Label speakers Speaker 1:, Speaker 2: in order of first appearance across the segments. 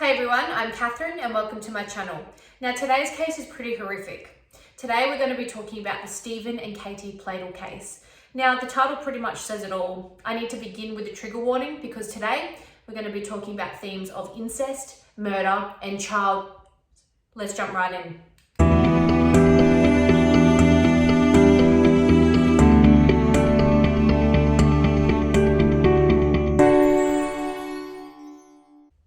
Speaker 1: Hey everyone, I'm Catherine and welcome to my channel. Now today's case is pretty horrific. Today we're going to be talking about the Steven and Katie Pladl case. Now the title pretty much says it all. I need to begin with a trigger warning because today we're going to be talking about themes of incest, murder and child. Let's jump right in.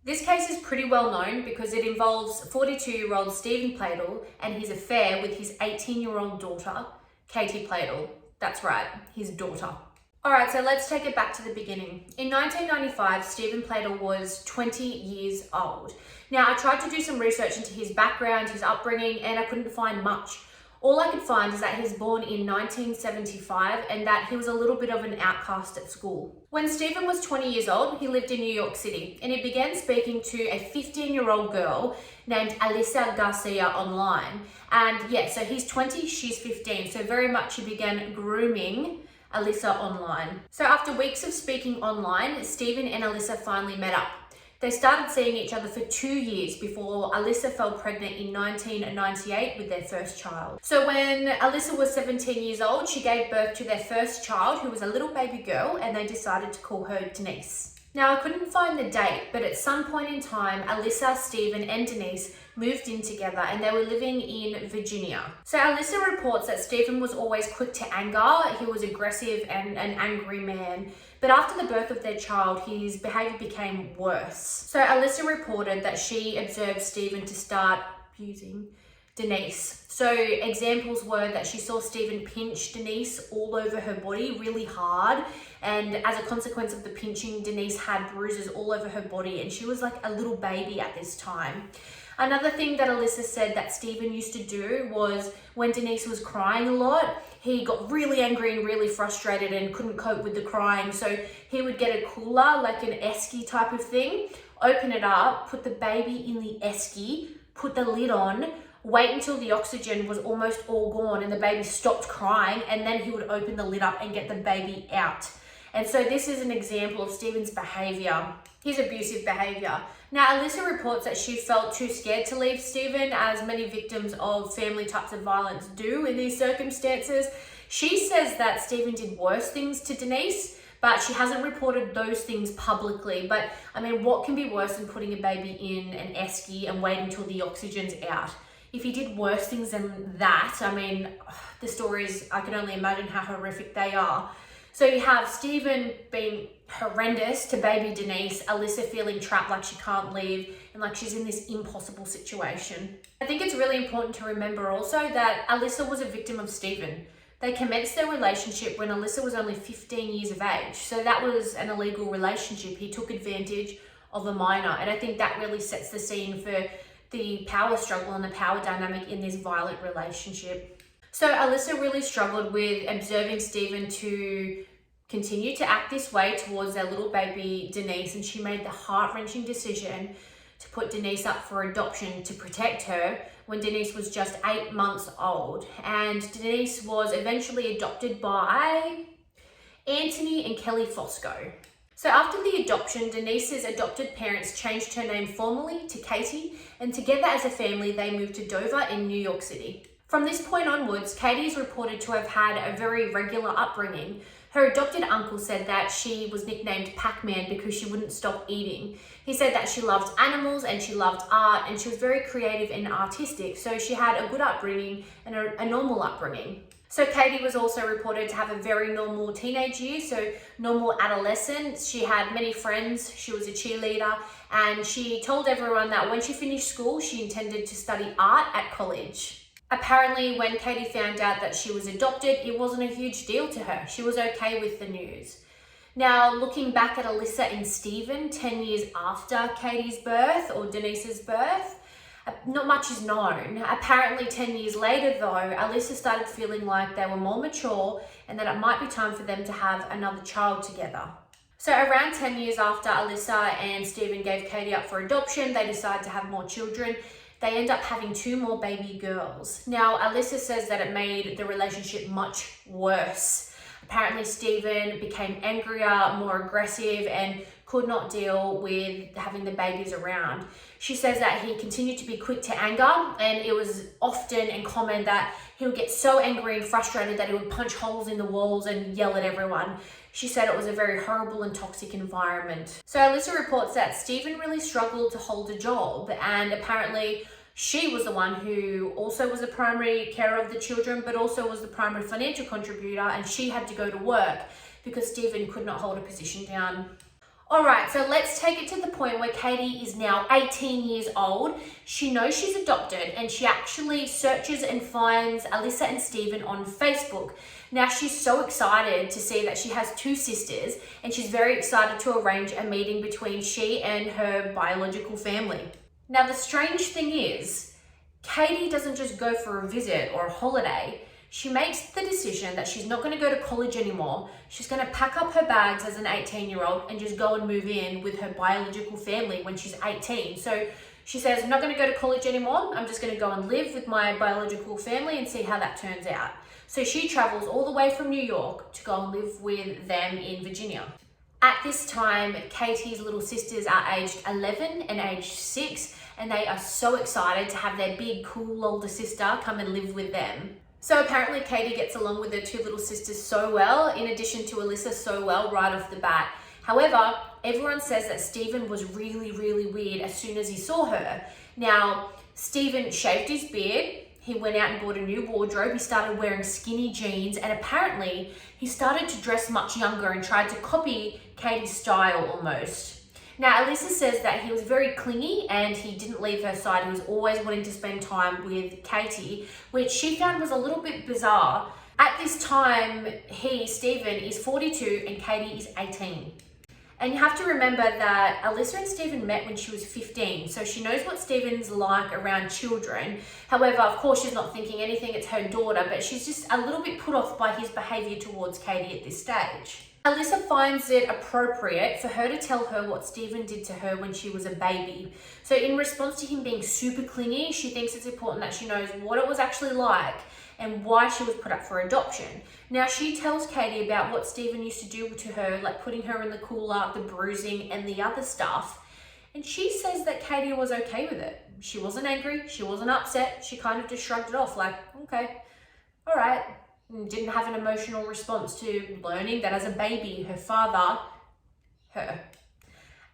Speaker 1: This case is pretty well known because it involves 42-year-old Steven Pladl and his affair with his 18-year-old daughter, Katie Pladl. That's right, his daughter. Alright, so let's take it back to the beginning. In 1995, Steven Pladl was 20 years old. Now, I tried to do some research into his background, his upbringing, and I couldn't find much. All I could find is that he was born in 1975 and that he was a little bit of an outcast at school. When Steven was 20 years old, he lived in New York City and he began speaking to a 15-year-old girl named Alyssa Garcia online. And yeah, so he's 20, she's 15. So very much he began grooming Alyssa online. So after weeks of speaking online, Steven and Alyssa finally met up. They started seeing each other for 2 years before Alyssa fell pregnant in 1998 with their first child. So when Alyssa was 17 years old, she gave birth to their first child, who was a little baby girl, and they decided to call her Denise. Now, I couldn't find the date, but at some point in time, Alyssa, Steven, and Denise moved in together and they were living in Virginia. So Alyssa reports that Steven was always quick to anger. He was aggressive and an angry man. But after the birth of their child, his behavior became worse. So Alyssa reported that she observed Steven to start abusing Denise. So examples were that she saw Steven pinch Denise all over her body really hard. And as a consequence of the pinching, Denise had bruises all over her body and she was like a little baby at this time. Another thing that Alyssa said that Steven used to do was when Denise was crying a lot, he got really angry and really frustrated and couldn't cope with the crying. So he would get a cooler, like an esky type of thing, open it up, put the baby in the esky, put the lid on, wait until the oxygen was almost all gone and the baby stopped crying, and then he would open the lid up and get the baby out. And so this is an example of Steven's behavior, his abusive behavior. Now, Alyssa reports that she felt too scared to leave Steven, as many victims of family types of violence do in these circumstances. She says that Steven did worse things to Denise, but she hasn't reported those things publicly. But I mean, what can be worse than putting a baby in an esky and waiting until the oxygen's out? If he did worse things than that, I mean, the stories, I can only imagine how horrific they are. So you have Steven being horrendous to baby Denise, Alyssa feeling trapped like she can't leave and like she's in this impossible situation. I think it's really important to remember also that Alyssa was a victim of Steven. They commenced their relationship when Alyssa was only 15 years of age. So that was an illegal relationship. He took advantage of a minor. And I think that really sets the scene for the power struggle and the power dynamic in this violent relationship. So Alyssa really struggled with observing Steven to continue to act this way towards their little baby Denise, and she made the heart-wrenching decision to put Denise up for adoption to protect her when Denise was just 8 months old. And Denise was eventually adopted by Anthony and Kelly Fosco. So after the adoption, Denise's adopted parents changed her name formally to Katie, and together as a family, they moved to Dover in New York City. From this point onwards, Katie is reported to have had a very regular upbringing. Her adopted uncle said that she was nicknamed Pac-Man because she wouldn't stop eating. He said that she loved animals and she loved art and she was very creative and artistic. So she had a good upbringing and a normal upbringing. So Katie was also reported to have a very normal teenage years, so normal adolescence. She had many friends, she was a cheerleader, and she told everyone that when she finished school, she intended to study art at college. Apparently, when Katie found out that she was adopted, it wasn't a huge deal to her. She was okay with the news. Now, looking back at Alyssa and Steven 10 years after Katie's birth or Denise's birth, not much is known. Apparently 10 years later though, Alyssa started feeling like they were more mature and that it might be time for them to have another child together. So around 10 years after Alyssa and Steven gave Katie up for adoption, they decided to have more children. They end up having 2 more baby girls. Now, Alyssa says that it made the relationship much worse. Apparently Steven became angrier, more aggressive, and could not deal with having the babies around. She says that he continued to be quick to anger, and it was often and common that he would get so angry and frustrated that he would punch holes in the walls and yell at everyone. She said it was a very horrible and toxic environment. So Alyssa reports that Steven really struggled to hold a job, and apparently she was the one who also was the primary carer of the children, but also was the primary financial contributor, and she had to go to work because Steven could not hold a position down. All right, so let's take it to the point where Katie is now 18 years old. She knows she's adopted, and she actually searches and finds Alyssa and Steven on Facebook. Now, she's so excited to see that she has two sisters, and she's very excited to arrange a meeting between she and her biological family. Now, the strange thing is, Katie doesn't just go for a visit or a holiday. She makes the decision that she's not going to go to college anymore. She's going to pack up her bags as an 18-year-old and just go and move in with her biological family when she's 18. So she says, I'm not going to go to college anymore. I'm just going to go and live with my biological family and see how that turns out. So she travels all the way from New York to go and live with them in Virginia. At this time, Katie's little sisters are aged 11 and aged 6, and they are so excited to have their big, cool older sister come and live with them. So apparently Katie gets along with her two little sisters so well, in addition to Alyssa so well right off the bat. However, everyone says that Steven was really, really weird as soon as he saw her. Now, Steven shaved his beard, he went out and bought a new wardrobe, he started wearing skinny jeans, and apparently he started to dress much younger and tried to copy Katie's style almost. Now, Alyssa says that he was very clingy and he didn't leave her side. He was always wanting to spend time with Katie, which she found was a little bit bizarre. At this time, Steven, is 42 and Katie is 18. And you have to remember that Alyssa and Steven met when she was 15, so she knows what Steven's like around children. However, of course, she's not thinking anything, it's her daughter, but she's just a little bit put off by his behavior towards Katie at this stage. Alyssa finds it appropriate for her to tell her what Steven did to her when she was a baby. So in response to him being super clingy, she thinks it's important that she knows what it was actually like and why she was put up for adoption. Now, she tells Katie about what Steven used to do to her, like putting her in the cooler, the bruising, and the other stuff. And she says that Katie was okay with it. She wasn't angry, she wasn't upset, she kind of just shrugged it off like, okay, all right. Didn't have an emotional response to learning that as a baby, her father,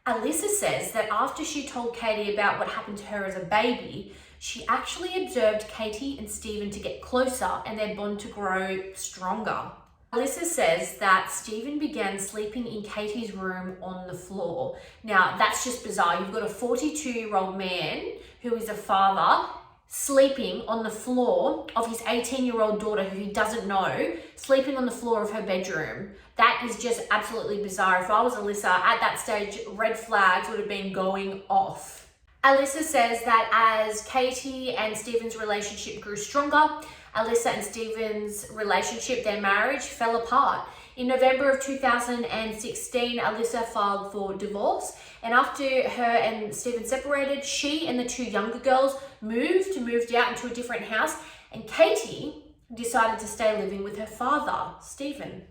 Speaker 1: Alyssa says that after she told Katie about what happened to her as a baby, she actually observed Katie and Steven to get closer and their bond to grow stronger. Alyssa says that Steven began sleeping in Katie's room on the floor. Now, that's just bizarre. You've got a 42-year-old man who is a father sleeping on the floor of his 18-year-old daughter who he doesn't know, sleeping on the floor of her bedroom. That is just absolutely bizarre. If I was Alyssa at that stage, red flags would have been going off. Alyssa says that as Katie and Steven's relationship grew stronger, Alyssa and Steven's relationship, their marriage, fell apart. In November of 2016, Alyssa filed for divorce, and after her and Steven separated, she and the two younger girls moved out into a different house, and Katie decided to stay living with her father, Steven.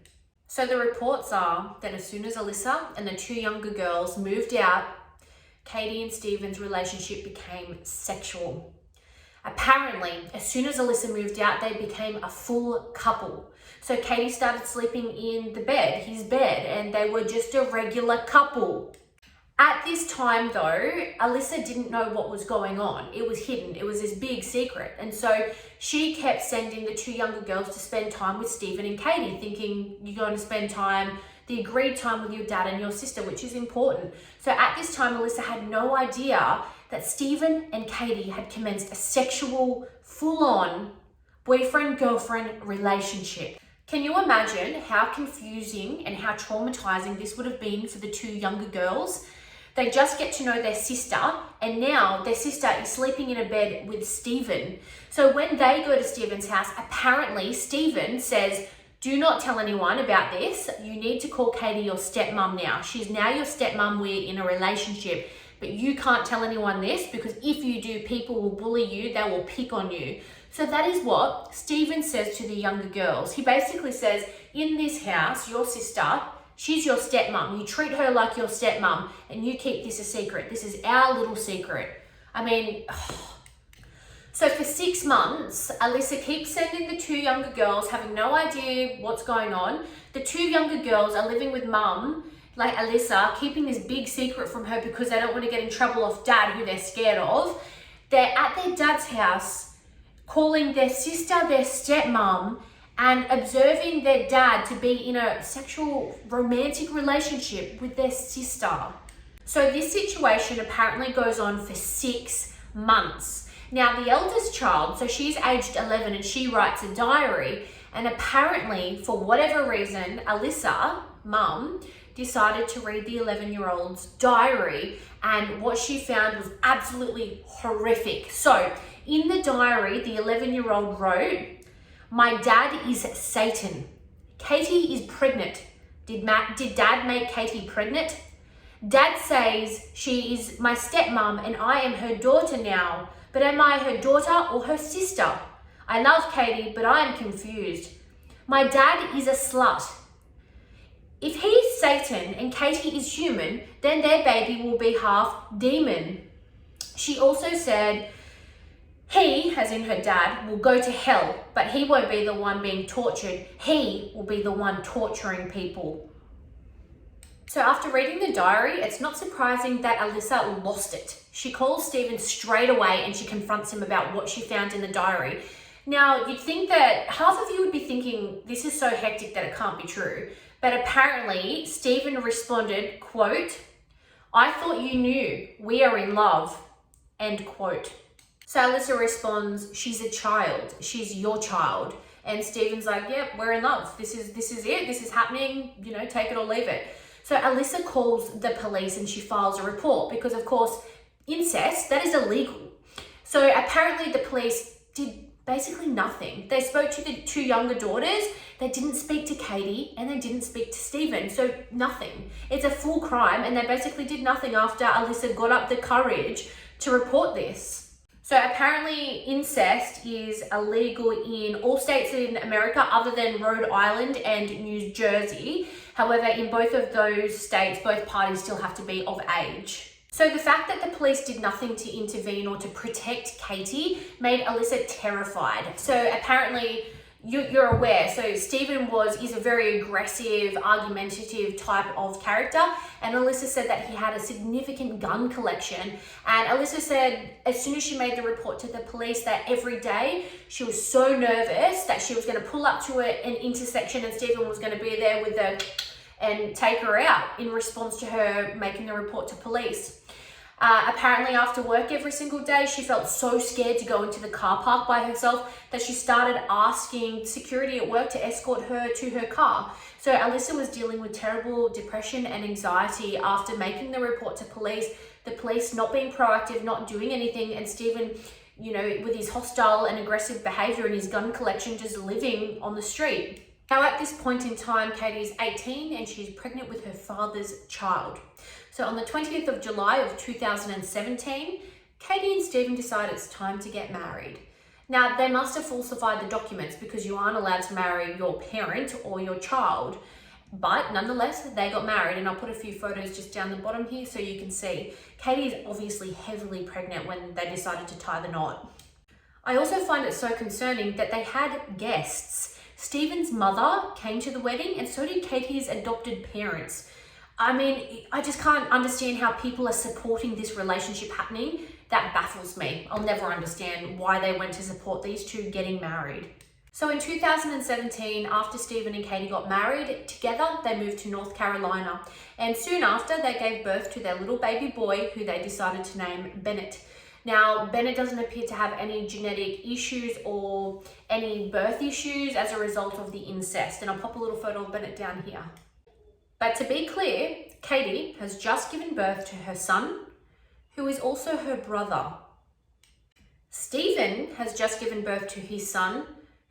Speaker 1: So the reports are that as soon as Alyssa and the two younger girls moved out, Katie and Steven's relationship became sexual. Apparently, as soon as Alyssa moved out, they became a full couple. So Katie started sleeping in his bed, and they were just a regular couple. At this time though, Alyssa didn't know what was going on. It was hidden. It was this big secret. And so she kept sending the two younger girls to spend time with Steven and Katie, thinking you're going to spend time, the agreed time with your dad and your sister, which is important. So at this time, Alyssa had no idea that Steven and Katie had commenced a sexual, full-on boyfriend-girlfriend relationship. Can you imagine how confusing and how traumatizing this would have been for the two younger girls? They just get to know their sister, and now their sister is sleeping in a bed with Steven. So when they go to Steven's house, apparently Steven says, do not tell anyone about this. You need to call Katie your stepmom now. She's now your stepmom. We're in a relationship, but you can't tell anyone this because if you do, people will bully you. They will pick on you. So that is what Steven says to the younger girls. He basically says, in this house, your sister She's your stepmom. You treat her like your stepmom and you keep this a secret. This is our little secret. I mean, so for 6 months, Alyssa keeps sending the 2 younger girls, having no idea what's going on. The 2 younger girls are living with mum, like Alyssa, keeping this big secret from her because they don't want to get in trouble off dad, who they're scared of. They're at their dad's house, calling their sister their stepmom and observing their dad to be in a sexual romantic relationship with their sister. So this situation apparently goes on for 6 months. Now the eldest child, so she's aged 11 and she writes a diary, and apparently for whatever reason, Alyssa, mum, decided to read the 11-year-old's diary, and what she found was absolutely horrific. So in the diary, the 11-year-old wrote, "My dad is Satan. Katie is pregnant. Did dad make Katie pregnant? Dad says she is my stepmom and I am her daughter now. But am I her daughter or her sister? I love Katie, but I am confused. My dad is a slut. If he's Satan and Katie is human, then their baby will be half demon." She also said, "He, as in her dad, will go to hell, but he won't be the one being tortured. He will be the one torturing people." So after reading the diary, it's not surprising that Alyssa lost it. She calls Steven straight away and she confronts him about what she found in the diary. Now, you'd think that half of you would be thinking, this is so hectic that it can't be true. But apparently, Steven responded, quote, "I thought you knew. We are in love." End quote. So Alyssa responds, "She's a child. She's your child." And Steven's like, "Yep, we're in love. This is it. This is happening. You know, take it or leave it." So Alyssa calls the police and she files a report because, of course, incest, that is illegal. So apparently the police did basically nothing. They spoke to the 2 younger daughters. They didn't speak to Katie and they didn't speak to Steven. So nothing. It's a full crime, and they basically did nothing after Alyssa got up the courage to report this. So apparently incest is illegal in all states in America other than Rhode Island and New Jersey. However, in both of those states, both parties still have to be of age. So the fact that the police did nothing to intervene or to protect Katie made Alyssa terrified. So apparently, you're aware, so Steven is a very aggressive, argumentative type of character, and Alyssa said that he had a significant gun collection. And Alyssa said as soon as she made the report to the police that every day she was so nervous that she was going to pull up to an intersection and Steven was going to be there and take her out in response to her making the report to police. Apparently after work every single day, she felt so scared to go into the car park by herself that she started asking security at work to escort her to her car. So Alyssa was dealing with terrible depression and anxiety after making the report to police, the police not being proactive, not doing anything, and Steven, you know, with his hostile and aggressive behavior and his gun collection, just living on the street. Now at this point in time, Katie's 18 and she's pregnant with her father's child. So on the 20th of July of 2017, Katie and Steven decide it's time to get married. Now they must have falsified the documents because you aren't allowed to marry your parent or your child. But nonetheless, they got married, and I'll put a few photos just down the bottom here so you can see. Katie is obviously heavily pregnant when they decided to tie the knot. I also find it so concerning that they had guests. Steven's mother came to the wedding and so did Katie's adopted parents. I mean, I just can't understand how people are supporting this relationship happening. That baffles me. I'll never understand why they went to support these two getting married. So in 2017, after Steven and Katie got married together, they moved to North Carolina. And soon after, they gave birth to their little baby boy, who they decided to name Bennett. Now, Bennett doesn't appear to have any genetic issues or any birth issues as a result of the incest. And I'll pop a little photo of Bennett down here. But to be clear, Katie has just given birth to her son, who is also her brother. Steven has just given birth to his son,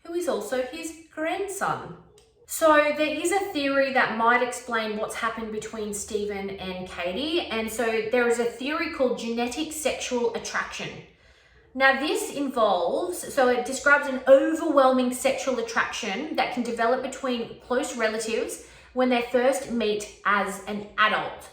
Speaker 1: who is also his grandson. So there is a theory that might explain what's happened between Steven and Katie. And so there is a theory called genetic sexual attraction. Now this it describes an overwhelming sexual attraction that can develop between close relatives, when they first meet as an adult.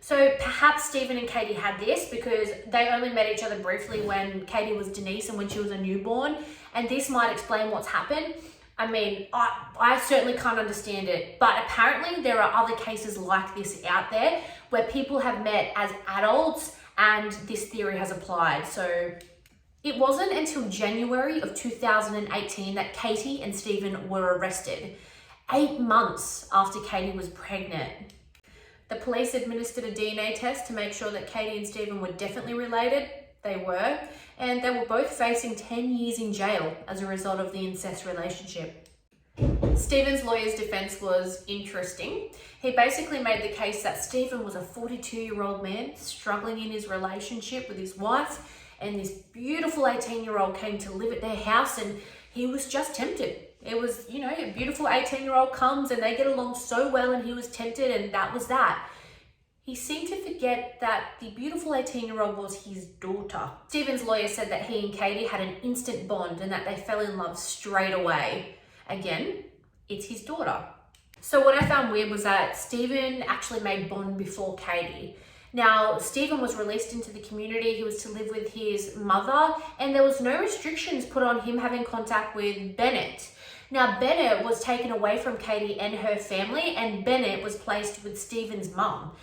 Speaker 1: So perhaps Steven and Katie had this because they only met each other briefly when Katie was Denise and when she was a newborn, and this might explain what's happened. I mean, I certainly can't understand it, but apparently there are other cases like this out there where people have met as adults and this theory has applied. So it wasn't until January of 2018 that Katie and Steven were arrested, 8 months after Katie was pregnant. The police administered a DNA test to make sure that Katie and Steven were definitely related. They were, and they were both facing 10 years in jail as a result of the incest relationship. Steven's lawyer's defense was interesting. He basically made the case that Steven was a 42-year-old man struggling in his relationship with his wife, and this beautiful 18-year-old came to live at their house and he was just tempted. It was, you know, a beautiful 18-year-old comes and they get along so well and he was tempted, and that was that. He seemed to forget that the beautiful 18-year-old was his daughter. Steven's lawyer said that he and Katie had an instant bond and that they fell in love straight away. Again, it's his daughter. So what I found weird was that Steven actually made bond before Katie. Now, Steven was released into the community. He was to live with his mother, and there was no restrictions put on him having contact with Bennett. Now, Bennett was taken away from Katie and her family, and Bennett was placed with Steven's mum,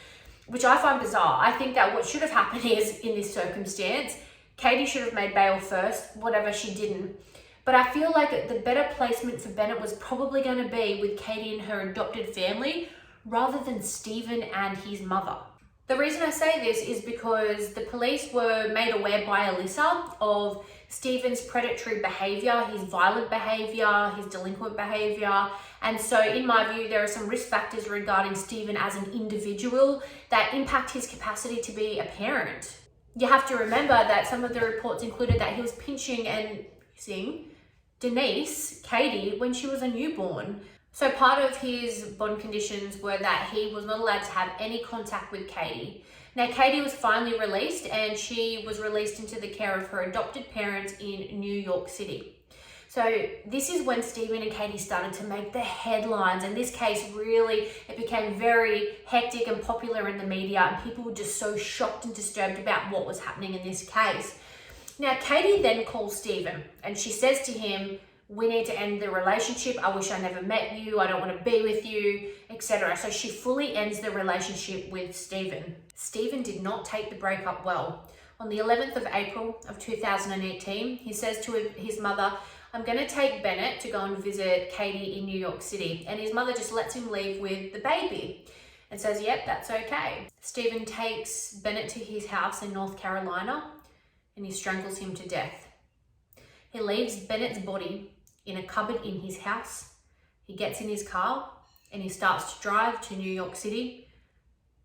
Speaker 1: which I find bizarre. I think that what should have happened is, in this circumstance, Katie should have made bail first, whatever she didn't. But I feel like the better placement for Bennett was probably going to be with Katie and her adopted family rather than Steven and his mother. The reason I say this is because the police were made aware by Alyssa of Steven's predatory behaviour, his violent behaviour, his delinquent behaviour. And so in my view, there are some risk factors regarding Steven as an individual that impact his capacity to be a parent. You have to remember that some of the reports included that he was pinching and kissing Denise, Katie, when she was a newborn. So part of his bond conditions were that he was not allowed to have any contact with Katie. Now, Katie was finally released, and she was released into the care of her adopted parents in New York City. So this is when Steven and Katie started to make the headlines, and this case really, it became very hectic and popular in the media, and people were just so shocked and disturbed about what was happening in this case. Now, Katie then calls Steven, and she says to him, "We need to end the relationship. I wish I never met you. I don't want to be with you," etc. So she fully ends the relationship with Steven. Steven did not take the breakup well. On the 11th of April of 2018, he says to his mother, "I'm going to take Bennett to go and visit Katie in New York City." And his mother just lets him leave with the baby and says, "Yep, that's okay." Steven takes Bennett to his house in North Carolina and he strangles him to death. He leaves Bennett's body in a cupboard in his house. He gets in his car and he starts to drive to New York City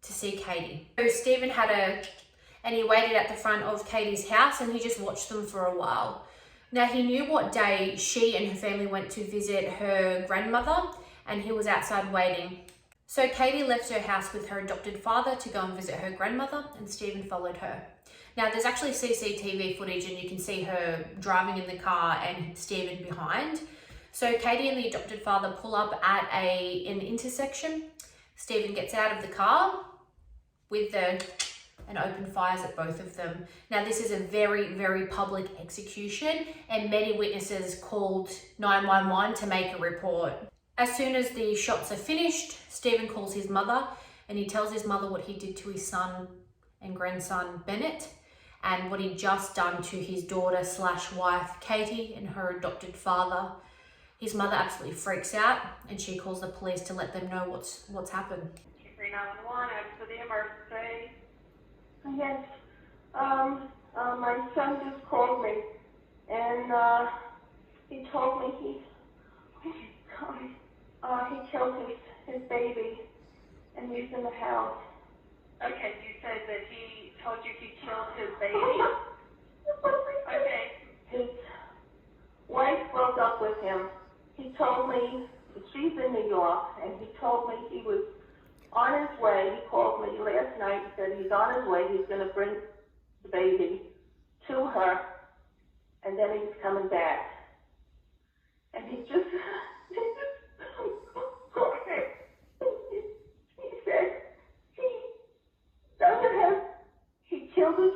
Speaker 1: to see Katie. So Steven and he waited at the front of Katie's house and he just watched them for a while. Now, he knew what day she and her family went to visit her grandmother, and he was outside waiting. So Katie left her house with her adopted father to go and visit her grandmother, and Steven followed her. Now, there's actually CCTV footage and you can see her driving in the car and Steven behind. So Katie and the adopted father pull up at an intersection. Steven gets out of the car and open fires at both of them. Now, this is a very, very public execution, and many witnesses called 911 to make a report. As soon as the shots are finished, Steven calls his mother and he tells his mother what he did to his son and grandson Bennett, and what he'd just done to his daughter/wife Katie and her adopted father. His mother absolutely freaks out and she calls the police to let them know what's happened.
Speaker 2: 911, for the emergency. Yes, my son just called me, and he told me he killed his baby, and he's in the house. Okay, you said that he told you he killed his baby? Okay. His wife broke up with him. He told me, she's in New York, and he told me he was on his way. He called me last night and said he's on his way. He's going to bring the baby to her, and then he's coming back. And he just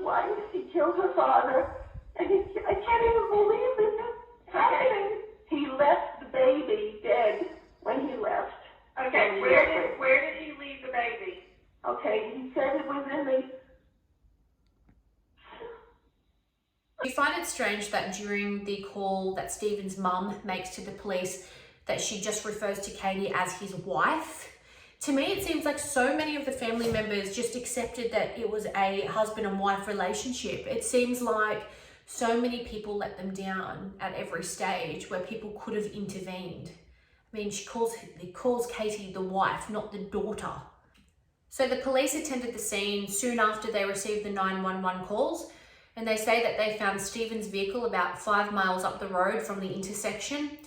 Speaker 2: wife. He killed her father. And I can't even believe this is happening. He left the baby dead when he left.
Speaker 3: Okay, where did he leave the baby?
Speaker 2: Okay, he said it was in the...
Speaker 1: Do you find it strange that during the call that Steven's mum makes to the police that she just refers to Katie as his wife? To me, it seems like so many of the family members just accepted that it was a husband and wife relationship. It seems like so many people let them down at every stage where people could have intervened. I mean, he calls Katie the wife, not the daughter. So the police attended the scene soon after they received the 911 calls, and they say that they found Steven's vehicle about 5 miles up the road from the intersection,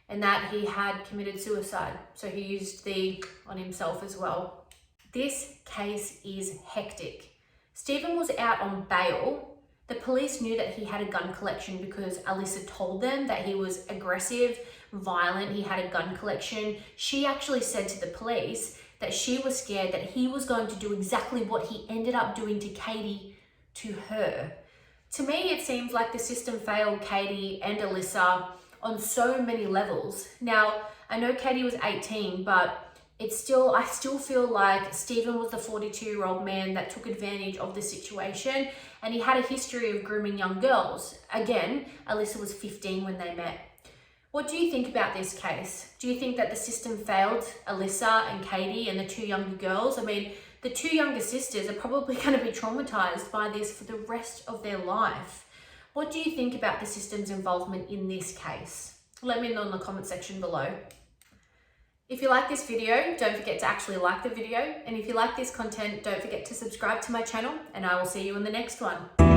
Speaker 1: and that he had committed suicide. So he used the on himself as well. This case is hectic. Steven was out on bail. The police knew that he had a gun collection because Alyssa told them that he was aggressive, violent, he had a gun collection. She actually said to the police that she was scared that he was going to do exactly what he ended up doing to Katie to her. To me, it seems like the system failed Katie and Alyssa on so many levels. Now, I know Katie was 18, but I still feel like Steven was the 42-year-old man that took advantage of the situation, and he had a history of grooming young girls. Again, Alyssa was 15 when they met. What do you think about this case? Do you think that the system failed Alyssa and Katie and the two younger girls? I mean, the two younger sisters are probably going to be traumatized by this for the rest of their life. What do you think about the system's involvement in this case? Let me know in the comment section below. If you like this video, don't forget to actually like the video. And if you like this content, don't forget to subscribe to my channel, and I will see you in the next one.